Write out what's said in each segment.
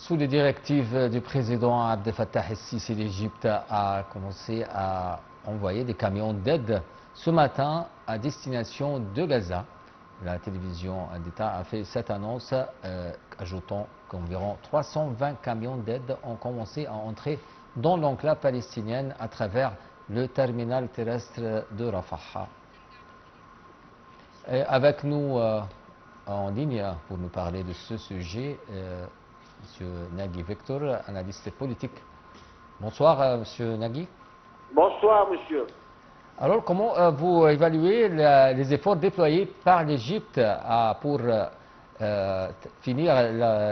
Sous les directives du président Abdel Fattah el-Sisi, l'Égypte a commencé à envoyer des camions d'aide ce matin à destination de Gaza. La télévision d'État a fait cette annonce, ajoutant qu'environ 320 camions d'aide ont commencé à entrer dans l'enclave palestinienne à travers le terminal terrestre de Rafah. Et avec nous en ligne pour nous parler de ce sujet, M. Nagui Victor, analyste politique. Bonsoir, M. Nagui. Bonsoir, monsieur. Alors, comment vous évaluez les efforts déployés par l'Égypte pour finir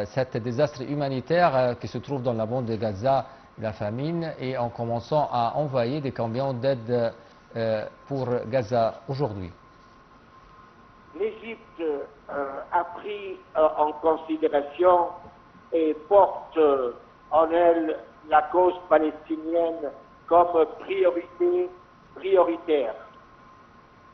cet désastre humanitaire qui se trouve dans la bande de Gaza, la famine, et en commençant à envoyer des camions d'aide pour Gaza aujourd'hui? L'Égypte a pris en considération et porte en elle la cause palestinienne comme prioritaire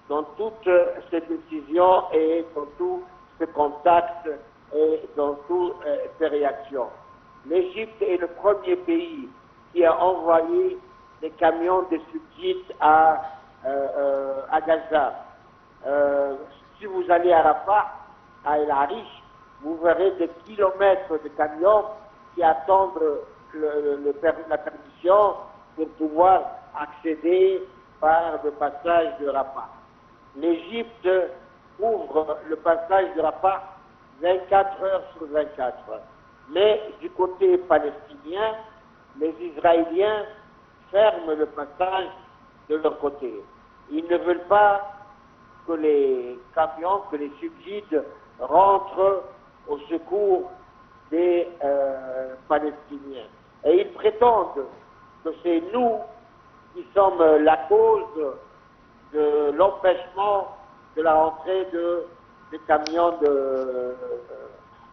dans toutes ces décisions et dans tous ces contacts et dans toutes ces réactions. L'Égypte est le premier pays qui a envoyé des camions de subsides à Gaza. Si vous allez à Rafah, à El Arish, vous verrez des kilomètres de camions qui attendent la permission pour pouvoir accéder par le passage de Rafah. L'Égypte ouvre le passage de Rafah 24 heures sur 24. Mais du côté palestinien, les Israéliens ferment le passage de leur côté. Ils ne veulent pas que les camions, que les subsides rentrent au secours des Palestiniens. Et ils prétendent que c'est nous qui sommes la cause de l'empêchement de la rentrée des camions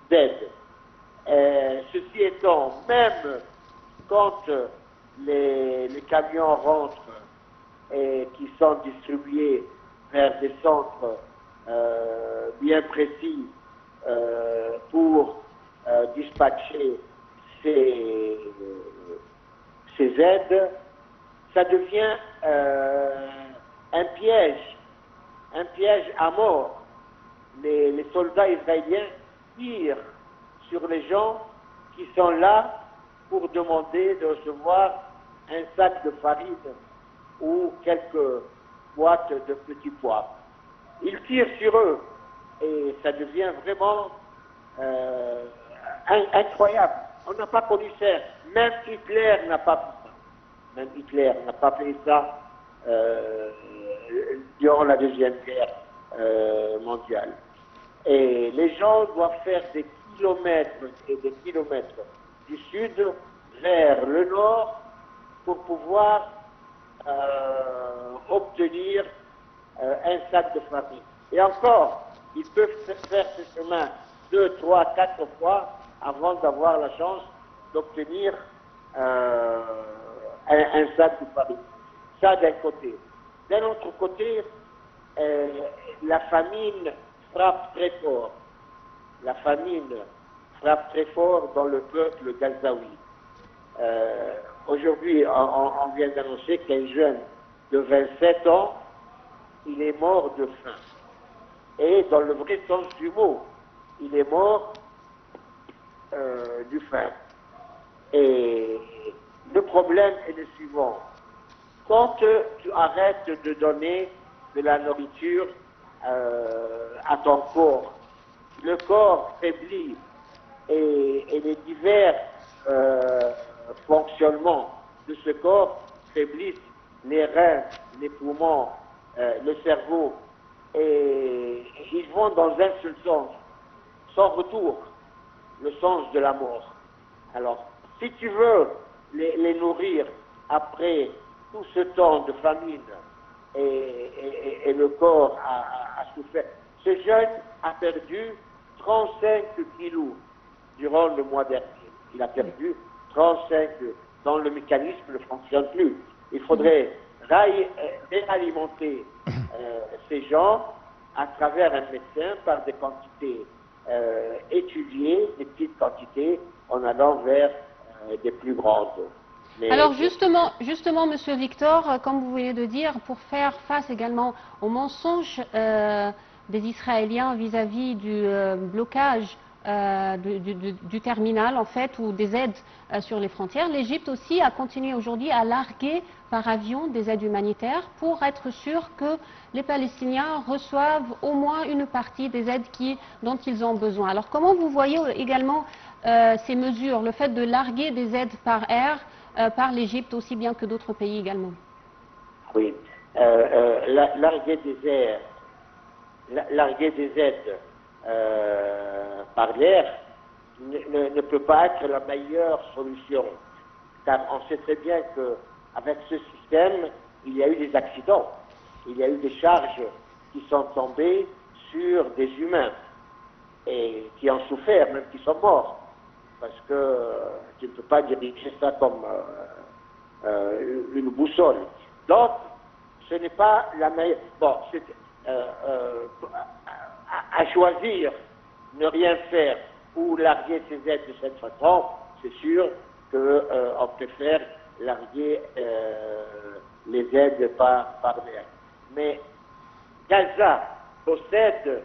d'aide. Ceci étant, même quand les camions rentrent et qui sont distribués vers des centres bien précis pour dispatcher ces aides, ça devient un piège à mort. Les soldats israéliens tirent sur les gens qui sont là pour demander de recevoir un sac de farine ou quelques boîtes de petits pois. Ils tirent sur eux et ça devient vraiment incroyable. On n'a pas connu ça. Même Hitler n'a pas fait ça. Même Hitler n'a pas fait ça durant la Deuxième Guerre mondiale. Et les gens doivent faire des kilomètres et des kilomètres du sud vers le nord pour pouvoir obtenir un sac de farine. Et encore, ils peuvent faire ce chemin 2, 3, 4 fois avant d'avoir la chance d'obtenir un sac de farine. Ça d'un côté. D'un autre côté, la famine frappe très fort. La famine frappe très fort dans le peuple gazaoui. Aujourd'hui, on vient d'annoncer qu'un jeune de 27 ans, il est mort de faim. Et dans le vrai sens du mot, il est mort du faim. Et le problème est le suivant. Quand tu arrêtes de donner de la nourriture à ton corps, le corps faiblit et les divers fonctionnements de ce corps faiblissent, les reins, les poumons, le cerveau, et ils vont dans un seul sens, sans retour, le sens de la mort. Alors, si tu veux les nourrir après tout ce temps de famine et le corps a souffert, ce jeune a perdu 35 kilos durant le mois dernier. Il a perdu 35, dans le mécanisme ne fonctionne plus. Il faudrait réalimenter ces gens à travers un médecin par des quantités étudiées, des petites quantités, en allant vers des plus grandes. Mais alors justement, Monsieur Victor, comme vous venez de dire, pour faire face également aux mensonges des Israéliens vis-à-vis du blocage du terminal, en fait, ou des aides sur les frontières, l'Égypte aussi a continué aujourd'hui à larguer par avion des aides humanitaires pour être sûr que les Palestiniens reçoivent au moins une partie des aides dont ils ont besoin. Alors comment vous voyez également ces mesures, le fait de larguer des aides par air par l'Égypte aussi bien que d'autres pays également? Oui, larguer des aides par l'air ne peut pas être la meilleure solution, car on sait très bien qu'avec ce système, il y a eu des accidents, il y a eu des charges qui sont tombées sur des humains et qui ont souffert, même qui sont morts, parce que tu ne peux pas diriger ça comme une boussole. Donc, ce n'est pas la meilleure... Bon, à choisir ne rien faire ou larguer ses aides de cette façon, c'est sûr qu'on préfère larguer les aides par l'air. Mais Gaza possède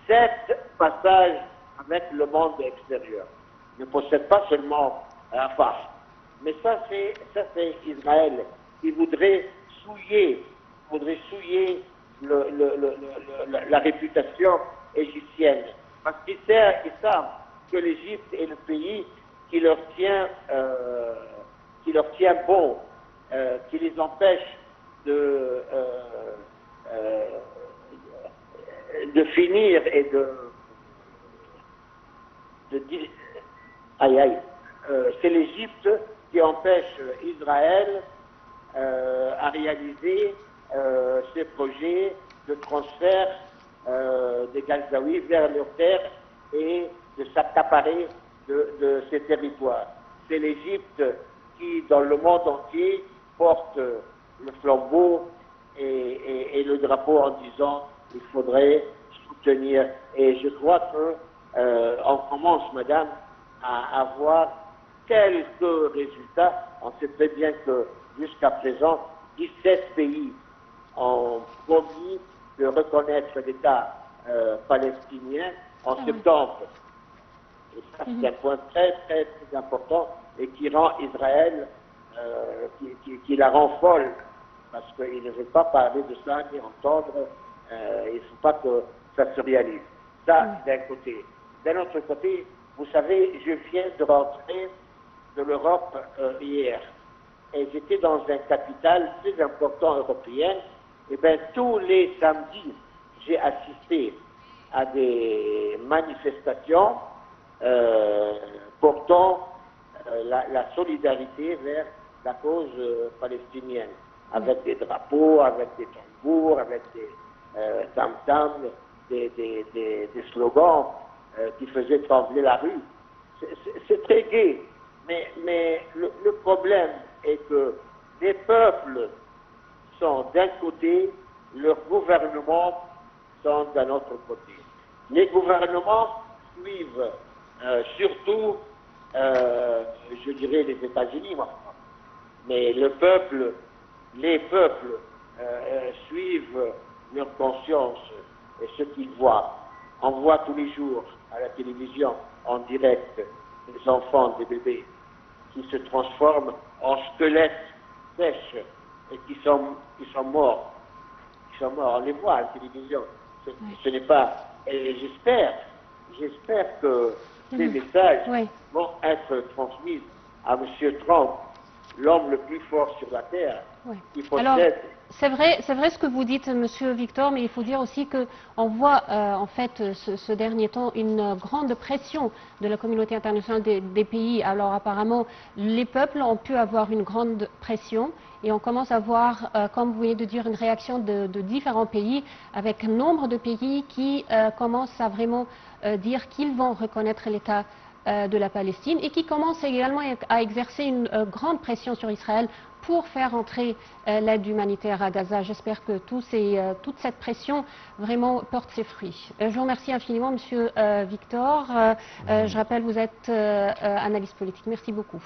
7 passages avec le monde extérieur. Il ne possède pas seulement Rafah. Mais ça c'est Israël qui voudrait souiller la réputation égyptienne. Parce qu'ils savent que l'Égypte est le pays qui leur tient bon, qui les empêche de finir et c'est l'Égypte qui empêche Israël à réaliser ces projets de transfert des Gazaouis vers leur terre et de s'accaparer de ces territoires. C'est l'Égypte qui, dans le monde entier, porte le flambeau et le drapeau en disant qu'il faudrait soutenir. Et je crois qu'on commence, madame, à avoir quelques résultats. On sait très bien que jusqu'à présent, 17 pays ont promis de reconnaître l'État palestinien en septembre. Et ça, c'est un point très, très, très important et qui rend Israël, qui la rend folle, parce qu'il ne veut pas parler de ça ni entendre, il ne faut pas que ça se réalise. Ça, d'un côté. D'un autre côté, vous savez, je viens de rentrer de l'Europe hier, et j'étais dans un capital très important européen, et bien tous les samedis, j'ai assisté à des manifestations portant la solidarité vers la cause palestinienne, avec des drapeaux, avec des tambours, avec des tam-tams, des slogans qui faisaient trembler la rue. C'est très gai, mais le problème est que les peuples sont d'un côté, leurs gouvernements sont d'un autre côté. Les gouvernements suivent surtout, je dirais, les États-Unis, mais les peuples suivent leur conscience et ce qu'ils voient. On voit tous les jours à la télévision, en direct, des enfants, des bébés qui se transforment en squelettes sèches et qui sont morts. On les voit à la télévision. Ce n'est pas... Et j'espère que ces messages vont être transmis à M. Trump, l'homme le plus fort sur la Terre, qui possède... Alors, c'est vrai ce que vous dites, Monsieur Victor, mais il faut dire aussi qu'on voit en fait ce dernier temps une grande pression de la communauté internationale des pays. Alors apparemment, les peuples ont pu avoir une grande pression et on commence à voir, comme vous venez de dire, une réaction de différents pays, avec un nombre de pays qui commencent à vraiment dire qu'ils vont reconnaître l'État de la Palestine et qui commence également à exercer une grande pression sur Israël pour faire entrer l'aide humanitaire à Gaza. J'espère que toute cette pression vraiment porte ses fruits. Je vous remercie infiniment, Monsieur Victor. Je rappelle, vous êtes analyste politique. Merci beaucoup.